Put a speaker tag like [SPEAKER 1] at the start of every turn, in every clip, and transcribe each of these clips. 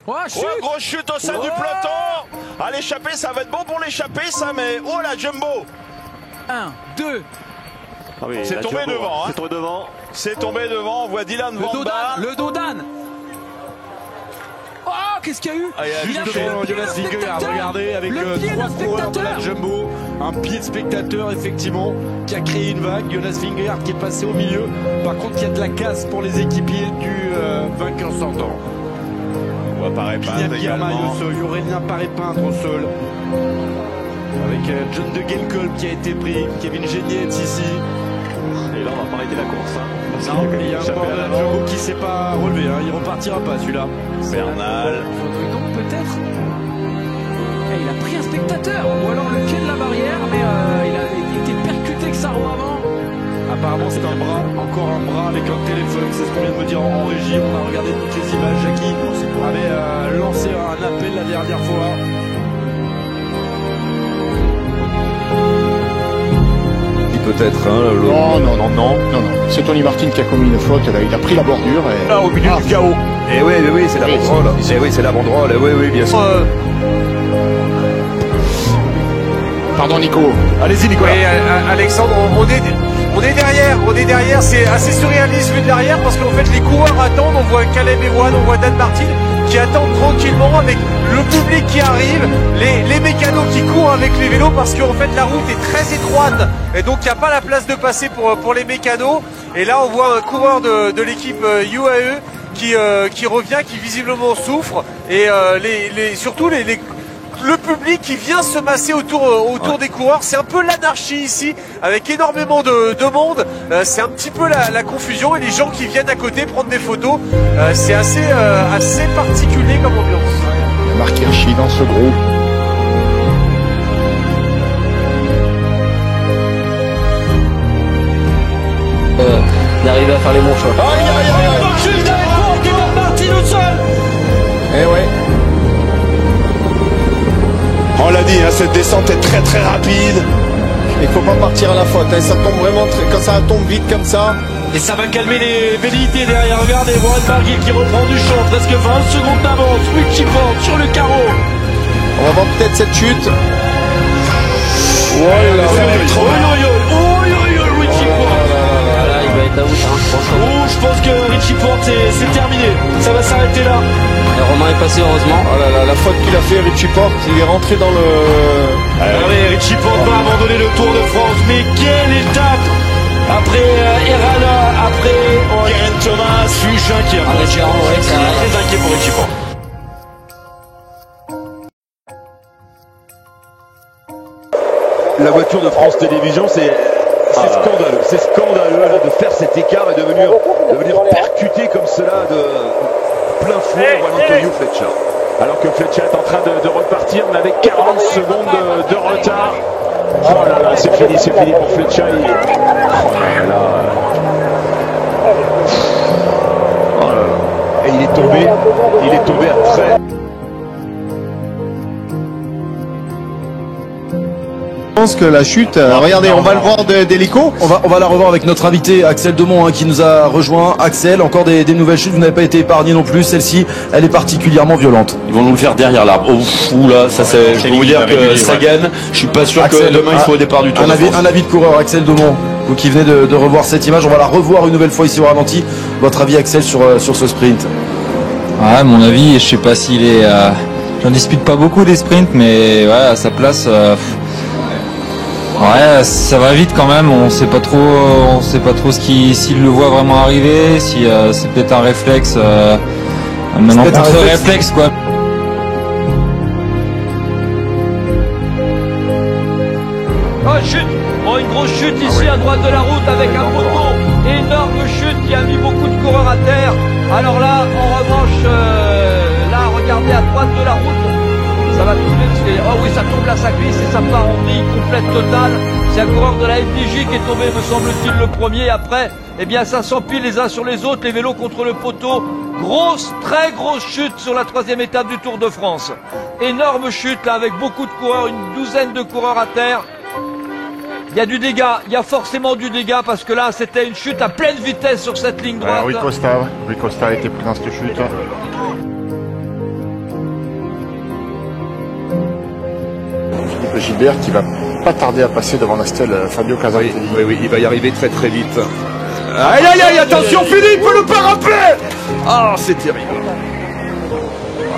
[SPEAKER 1] Oh, chute.
[SPEAKER 2] Ouais, grosse chute au sein du peloton. À l'échappée, ça va être bon pour l'échappée, ça, mais oh la jumbo.
[SPEAKER 1] 1, 2.
[SPEAKER 2] Ah oui, c'est tombé devant. Hein.
[SPEAKER 3] C'est tombé devant.
[SPEAKER 2] C'est tombé devant. On voit Dylan Van Baarle.
[SPEAKER 1] Le Dodan. Oh, qu'est-ce qu'il y a eu?
[SPEAKER 4] Juste devant Jonas Vingegaard, regardez, avec trois coureurs de la Jumbo, un pied de spectateur effectivement qui a créé une vague. Jonas Vingegaard qui est passé au milieu. Par contre, il y a de la casse pour les équipiers du vainqueur sortant.
[SPEAKER 2] On voit Paré-Peintre également.
[SPEAKER 4] Au sol, Aurélien Paré-Peintre au sol. Avec John de Genkolb qui a été pris, Kevin Genietz ici.
[SPEAKER 3] Et là, on va pas arrêter la course. Hein.
[SPEAKER 4] Non, il y a un porteur de la Jumbo qui ne s'est pas relevé. Hein. Il repartira pas celui-là.
[SPEAKER 2] Bernal.
[SPEAKER 1] Faudrait donc peut-être. Il a pris un spectateur. Ou alors le pied de la barrière, mais il a été percuté que ça avant.
[SPEAKER 4] Apparemment c'est un bras, encore un bras avec un téléphone, c'est ce qu'on vient de me dire en régie. On a regardé toutes les images. Jackie avait lancé un appel la dernière fois.
[SPEAKER 5] Peut-être,
[SPEAKER 6] Non. C'est Tony Martin qui a commis une faute, là. Il a pris la bordure et...
[SPEAKER 2] Là, au milieu du chaos.
[SPEAKER 5] Eh oui, c'est la banderole. Eh oui, c'est la banderole. Oui, bien sûr.
[SPEAKER 6] Pardon Nico.
[SPEAKER 4] Allez-y Nicolas.
[SPEAKER 7] Oui, Alexandre, on est derrière, c'est assez surréaliste vu de derrière parce qu'en fait les coureurs attendent, on voit Caleb Ewan, on voit Dan Martin qui attendent tranquillement avec le public qui arrive, les mécanos qui courent avec les vélos parce qu'en fait la route est très étroite et donc il n'y a pas la place de passer pour les mécanos. Et là on voit un coureur de l'équipe UAE qui revient, qui visiblement souffre et surtout le public qui vient se masser autour des coureurs. C'est un peu l'anarchie ici, avec énormément de monde. C'est un petit peu la confusion et les gens qui viennent à côté prendre des photos. C'est assez particulier comme ambiance.
[SPEAKER 6] Il y a Marc Hirschi dans ce groupe.
[SPEAKER 8] D'arriver à faire les bons choix.
[SPEAKER 6] Eh ouais.
[SPEAKER 2] On l'a dit, hein, cette descente est très très rapide.
[SPEAKER 5] Il faut pas partir à la faute. Hein. Ça tombe vraiment quand ça tombe vite comme ça.
[SPEAKER 4] Et ça va calmer les velléités derrière. Regardez, Warren Barguil qui reprend du champ. Presque 20 secondes d'avance. Richie Porte sur le carreau.
[SPEAKER 5] On va voir peut-être cette chute.
[SPEAKER 4] Je pense que Richie Porte c'est terminé. Ça va s'arrêter là.
[SPEAKER 8] Et Romain est passé heureusement.
[SPEAKER 5] Oh là là, la faute qu'il a fait Richie Porte, il est rentré dans le...
[SPEAKER 4] Allez, Richie Porte va abandonner le Tour de France. Mais quelle étape! Après Errana, après
[SPEAKER 2] Geraint Thomas,
[SPEAKER 4] je suis inquiet.
[SPEAKER 2] très inquiet pour Richie Porte.
[SPEAKER 9] La voiture de France Télévisions, c'est scandaleux. C'est scandaleux là, de faire cet écart et de venir percuter comme cela de plein fouet Juan Antonio Flecha. Alors que Flecha est en train de repartir, mais avec 40 secondes de retard. Oh là là, c'est fini pour Flecha. Oh là là. Oh là là. Et il est tombé à très...
[SPEAKER 5] Je pense que la chute, regardez, on va le voir d'hélico.
[SPEAKER 10] On va la revoir avec notre invité Axel Demont qui nous a rejoint. Axel, encore des nouvelles chutes, vous n'avez pas été épargné non plus. Celle-ci, elle est particulièrement violente.
[SPEAKER 11] Ils vont nous le faire derrière l'arbre. Oh, fou là, ça c'est. Je peux vous dire que ça gagne. Je suis pas sûr
[SPEAKER 10] Axel,
[SPEAKER 11] que demain il faut au départ du Tour.
[SPEAKER 10] Un avis de coureur, Axel Demont. Vous qui venez de revoir cette image, on va la revoir une nouvelle fois ici au ralenti. Votre avis, Axel, sur ce sprint?
[SPEAKER 12] Ouais, mon avis, je sais pas s'il est. J'en dispute pas beaucoup des sprints, mais ouais, à sa place. Ouais, ça va vite quand même. On sait pas trop s'il le voit vraiment arriver, si c'est peut-être un réflexe, maintenant contre-réflexe quoi.
[SPEAKER 7] Oh chute, une grosse chute ici à droite de la route avec un poteau, énorme chute qui a mis beaucoup de coureurs à terre. Alors là, en revanche, là regardez à droite de la route. Ça va tomber, oh oui, ça tombe là, ça glisse et ça part en vrille complète totale. C'est un coureur de la FDJ qui est tombé, me semble-t-il, le premier. Après, eh bien, ça s'empile les uns sur les autres, les vélos contre le poteau. Grosse, très grosse chute sur la 3e étape du Tour de France. Énorme chute là, avec beaucoup de coureurs, une douzaine de coureurs à terre. Il y a du dégât, il y a forcément du dégât parce que là, c'était une chute à pleine vitesse sur cette ligne droite.
[SPEAKER 6] Rui Costa a été pris dans cette chute. Gilbert qui va pas tarder à passer devant la stèle Fabio Casartelli.
[SPEAKER 9] Oui, il va y arriver très très vite. Aïe aïe aïe, attention Philippe, le parapet. Ah, c'est terrible.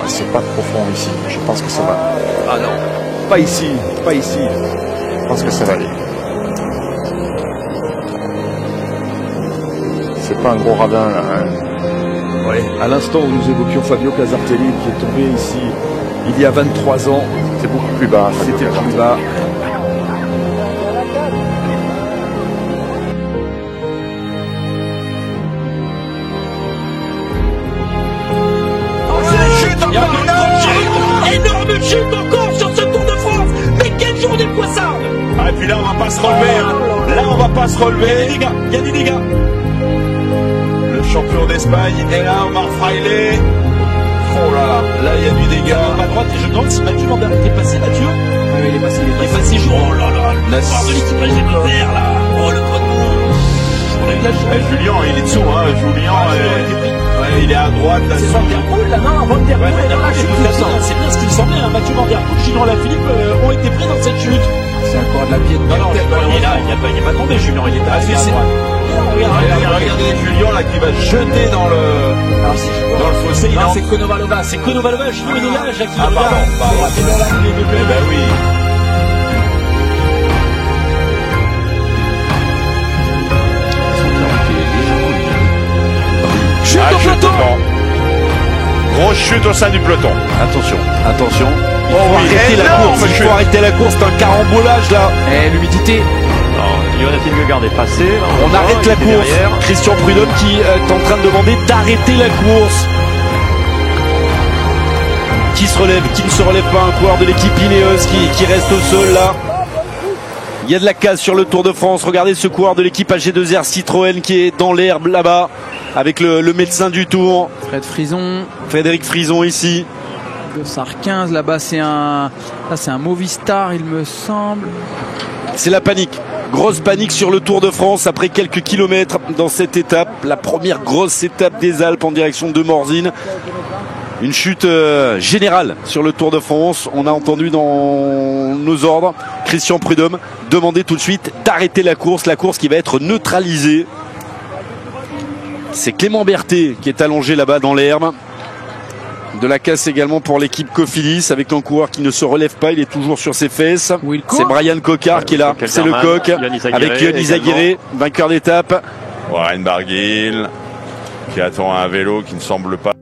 [SPEAKER 6] C'est pas profond ici, je pense que ça va.
[SPEAKER 9] Ah non, pas ici, pas ici.
[SPEAKER 6] Je pense que ça va aller. C'est pas un gros ravin là. Hein.
[SPEAKER 9] Ouais, à l'instant où nous évoquions Fabio Casartelli qui est tombé ici il y a 23 ans.
[SPEAKER 6] C'est beaucoup plus bas.
[SPEAKER 9] C'était plus bas.
[SPEAKER 1] Énorme chute encore sur ce Tour de France. Mais quelle journée de poissard.
[SPEAKER 2] Ah, et puis là, on va pas se relever. Là, on va pas se relever.
[SPEAKER 1] Il y a des dégâts.
[SPEAKER 2] Le champion d'Espagne est là, Omar Fraile. Oh là là, là, il y a du dégât.
[SPEAKER 1] À droite, et je demande si Mathieu Van Der Poel est passé, Mathieu. Oui, il est passé. Il est passé. Oh là là, le pouvoir de l'équipe vert là. Oh, le poids de
[SPEAKER 2] Julien, il est dessous, hein. Julien, il est à droite.
[SPEAKER 1] C'est Van Der Poel là, non, Van Der Poel est dans la chute. C'est bien ce qu'il me semblait, hein. Mathieu Van Der Poel, Julien Alaphilippe ont été pris dans cette chute.
[SPEAKER 4] C'est encore de la pied.
[SPEAKER 1] Non, il n'est pas tombé, Julien, il est assis.
[SPEAKER 2] Regardez Julien là qui va jeter dans le fossé.
[SPEAKER 1] Non, c'est Konovalova, Julien il est là, Jackie.
[SPEAKER 2] Ah pardon. Eh ben oui.
[SPEAKER 1] Chute au peloton.
[SPEAKER 2] Grosse chute au sein du peloton.
[SPEAKER 4] Attention. Il faut arrêter la course. C'est un carambolage là.
[SPEAKER 3] L'humidité. Jonas Vingegaard est passé.
[SPEAKER 4] On arrête la course. Derrière. Christian Prudhomme qui est en train de demander d'arrêter la course. Qui se relève, qui ne se relève pas, un coureur de l'équipe Ineos qui reste au sol là. Il y a de la casse sur le Tour de France. Regardez ce coureur de l'équipe AG2R Citroën qui est dans l'herbe là-bas avec le médecin du Tour. Frédéric Frison ici.
[SPEAKER 1] Dossard 15 là-bas, c'est un Movistar il me semble.
[SPEAKER 10] C'est la panique. Grosse panique sur le Tour de France après quelques kilomètres dans cette étape. La première grosse étape des Alpes en direction de Morzine. Une chute générale sur le Tour de France. On a entendu dans nos ordres Christian Prudhomme demander tout de suite d'arrêter la course qui va être neutralisée. C'est Clément Berthet qui est allongé là-bas dans l'herbe. De la casse également pour l'équipe Cofidis avec un coureur qui ne se relève pas, il est toujours sur ses fesses. C'est Brian Cocard qui est là, c'est le coq avec Yonis Aguirre, vainqueur d'étape.
[SPEAKER 2] Warren Barguil qui attend un vélo qui ne semble pas.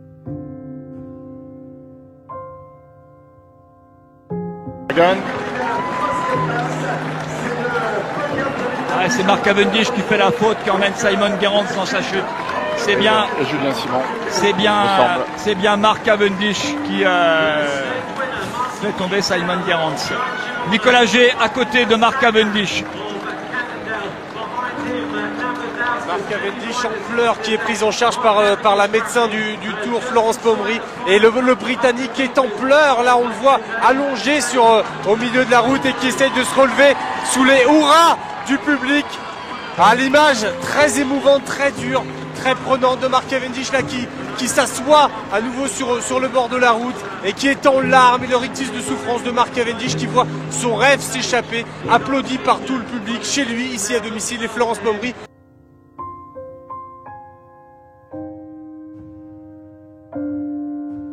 [SPEAKER 1] C'est Mark Cavendish qui fait la faute qui emmène Simon Gerrans dans sa chute. C'est bien.
[SPEAKER 6] Julien Simon.
[SPEAKER 1] C'est bien Mark Cavendish qui fait tomber Simon Gerrans. Nicolas G à côté de Mark Cavendish.
[SPEAKER 7] Mark Cavendish en pleurs qui est prise en charge par la médecin du Tour, Florence Pommery. Et le Britannique est en pleurs, là on le voit allongé au milieu de la route et qui essaye de se relever sous les hurrahs du public. À l'image très émouvante, très dure, très prenante de Mark Cavendish là qui s'assoit à nouveau sur le bord de la route et qui est en larmes et le rictus de souffrance de Mark Cavendish qui voit son rêve s'échapper, applaudi par tout le public chez lui ici à domicile et Florence Pommery.